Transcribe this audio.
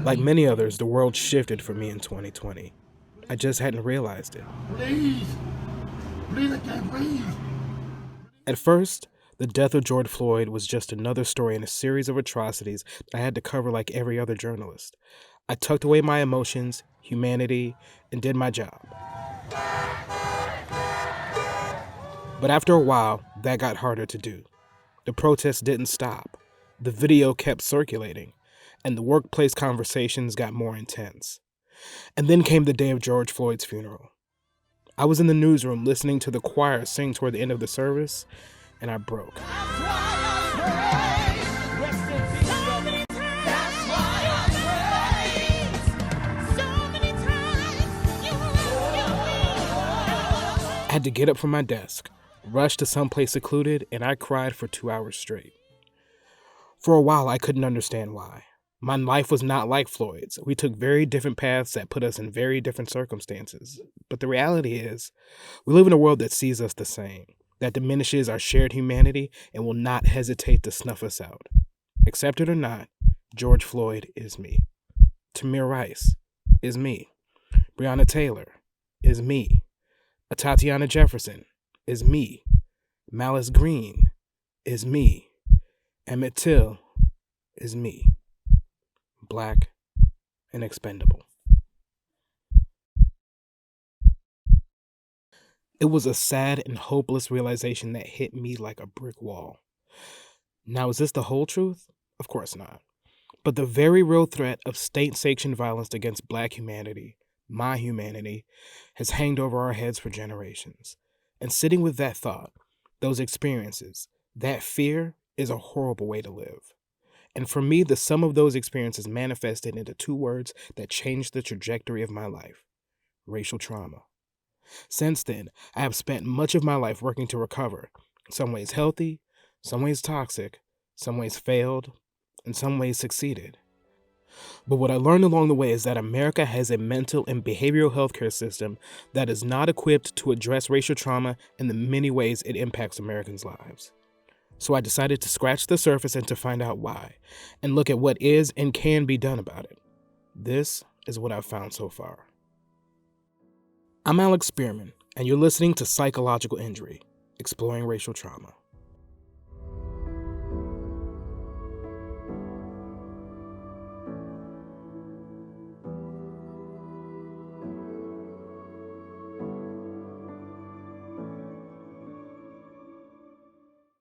Like many others, the world shifted for me in 2020. I just hadn't realized it. Please, I can't breathe. At first, the death of George Floyd was just another story in a series of atrocities that I had to cover like every other journalist. I tucked away my emotions, humanity, and did my job. But after a while, that got harder to do. The protests didn't stop. The video kept circulating, and the workplace conversations got more intense. And then came the day of George Floyd's funeral. I was in the newsroom listening to the choir sing toward the end of the service, and I broke. I had to get up from my desk, rush to someplace secluded, and I cried for 2 hours straight. For a while, I couldn't understand why. My life was not like Floyd's. We took very different paths that put us in very different circumstances. But the reality is, we live in a world that sees us the same, that diminishes our shared humanity and will not hesitate to snuff us out. Accept it or not, George Floyd is me. Tamir Rice is me. Breonna Taylor is me. Tatiana Jefferson is me. Malice Green is me. Emmett Till is me. Black and expendable. It was a sad and hopeless realization that hit me like a brick wall. Now, is this the whole truth? Of course not. But the very real threat of state-sanctioned violence against Black humanity, my humanity, has hanged over our heads for generations. And sitting with that thought, those experiences, that fear is a horrible way to live. And for me, the sum of those experiences manifested into two words that changed the trajectory of my life: racial trauma. Since then, I have spent much of my life working to recover, some ways healthy, some ways toxic, some ways failed, and some ways succeeded. But what I learned along the way is that America has a mental and behavioral healthcare system that is not equipped to address racial trauma in the many ways it impacts Americans' lives. So I decided to scratch the surface and to find out why, and look at what is and can be done about it. This is what I've found so far. I'm Alex Spearman, and you're listening to Psychological Injury, Exploring Racial Trauma.